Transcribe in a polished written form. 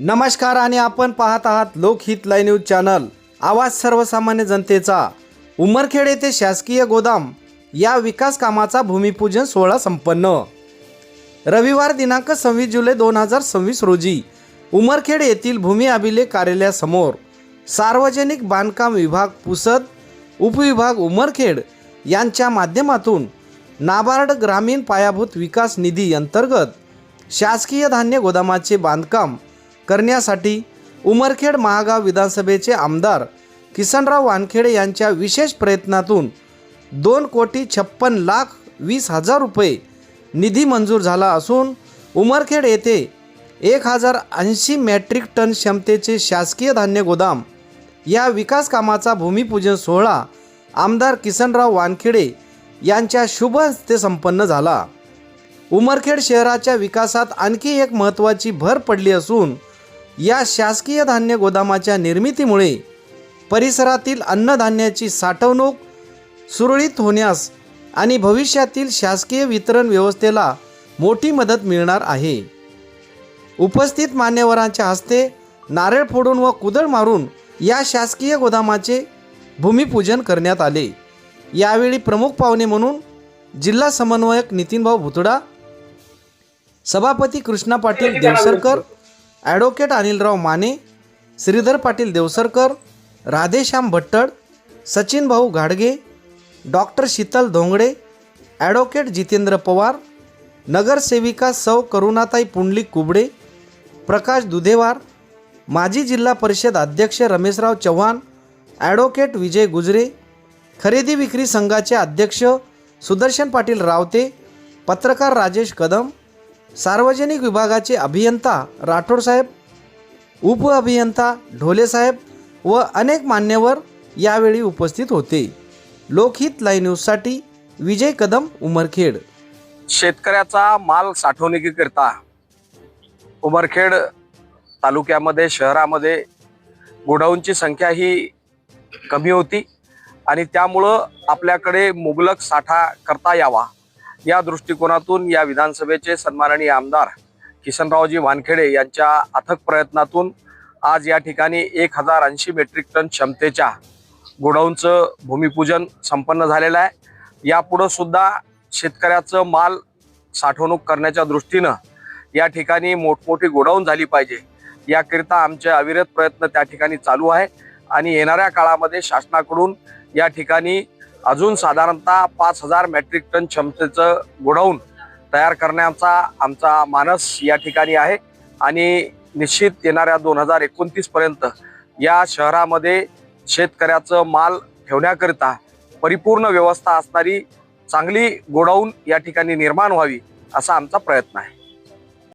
नमस्कार आणि आपण पाहत आहात लोकहित लाईव्ह न्यूज चॅनल, आवाज सर्वसामान्य जनतेचा। उमरखेड येथे शासकीय गोदाम या विकास कामाचा भूमिपूजन सोहळा संपन्न। रविवार दिनांक 26 जुलै 2026 रोजी उमरखेड येथील भूमी अभिलेख कार्यालयासमोर सार्वजनिक बांधकाम विभाग पुसद उपविभाग उमरखेड यांच्या माध्यमातून नाबार्ड ग्रामीण पायाभूत विकास निधी अंतर्गत शासकीय धान्य गोदामाचे बांधकाम करण्यासाठी उमरखेड महागाव विधानसभेचे आमदार किसनराव वानखेडे यांच्या विशेष प्रयत्नातून 2,56,20,000 रुपये निधी मंजूर झाला असून उमरखेड येथे 1,080 मेट्रिक टन क्षमतेचे शासकीय धान्य गोदाम या विकास कामाचा भूमिपूजन सोहळा आमदार किसनराव वानखेडे यांच्या शुभ हस्ते संपन्न झाला। उमरखेड शहराच्या विकासात आणखी एक महत्त्वाची भर पडली असून या शासकीय धान्य गोदामाच्या निर्मितीमुळे परिसरातील अन्नधान्याची साठवणूक सुरळीत होण्यास आणि भविष्यातील शासकीय वितरण व्यवस्थेला मोठी मदत मिळणार आहे। उपस्थित मान्यवरांच्या हस्ते नारळ फोडून व कुदळ मारून या शासकीय गोदामाचे भूमिपूजन करण्यात आले। यावेळी प्रमुख पाहुणे म्हणून जिल्हा समन्वयक नितीनभाऊ भुतडा, सभापती कृष्णा पाटील देवसरकर, ॲडव्होकेट अनिलराव माने, श्रीधर पाटील देवसरकर, राधेश्याम भट्टड, सचिन भाऊ घाडगे, डॉक्टर शीतल धोंगडे, ॲडव्होकेट जितेंद्र पवार, नगरसेविका सौ करुणाताई पुंडलिक कुबडे, प्रकाश दुधेवार, माजी जिल्हा परिषद अध्यक्ष रमेशराव चव्हाण, ॲडव्होकेट विजय गुजरे, खरेदी विक्री संघाचे अध्यक्ष सुदर्शन पाटील रावते, पत्रकार राजेश कदम, सार्वजनिक विभागाचे अभियंता राठोड साहेब, उपअभियंता ढोले साहेब व अनेक मान्यवर यावेळी उपस्थित होते। लोकहित लाईव्ह न्यूजसाठी विजय कदम, उमरखेड। शेतकऱ्याचा माल साठवणुकीकरिता उमरखेड तालुक्यामध्ये शहरामध्ये गोडाऊनची संख्या ही कमी होती आणि त्यामुळं आपल्याकडे मुबलक साठा करता यावा या दृष्टिकोनातून या विधानसभेचे सन्माननीय आमदार किसनरावजी वानखेडे यांच्या अथक प्रयत्नातून आज या ठिकाणी 1,080 मेट्रिक टन क्षमतेच्या गोडाऊनचं भूमिपूजन संपन्न झालेलं आहे। यापुढे सुद्धा शेतकऱ्याचं माल साठवणूक करण्याच्या दृष्टीनं या ठिकाणी मोठमोठी गोडाऊन झाली पाहिजे याकरिता आमचे अविरत प्रयत्न त्या ठिकाणी चालू आहे आणि येणाऱ्या काळामध्ये शासनाकडून या ठिकाणी अजून साधारणतः 5,000 मेट्रिक टन क्षमतेचं गोडाऊन तयार करण्याचा आमचा मानस या ठिकाणी आहे आणि निश्चित येणाऱ्या 2029 पर्यंत या शहरामध्ये शेतकऱ्याचं माल ठेवण्याकरिता परिपूर्ण व्यवस्था असणारी चांगली गोडाऊन या ठिकाणी निर्माण व्हावी असा आमचा प्रयत्न आहे।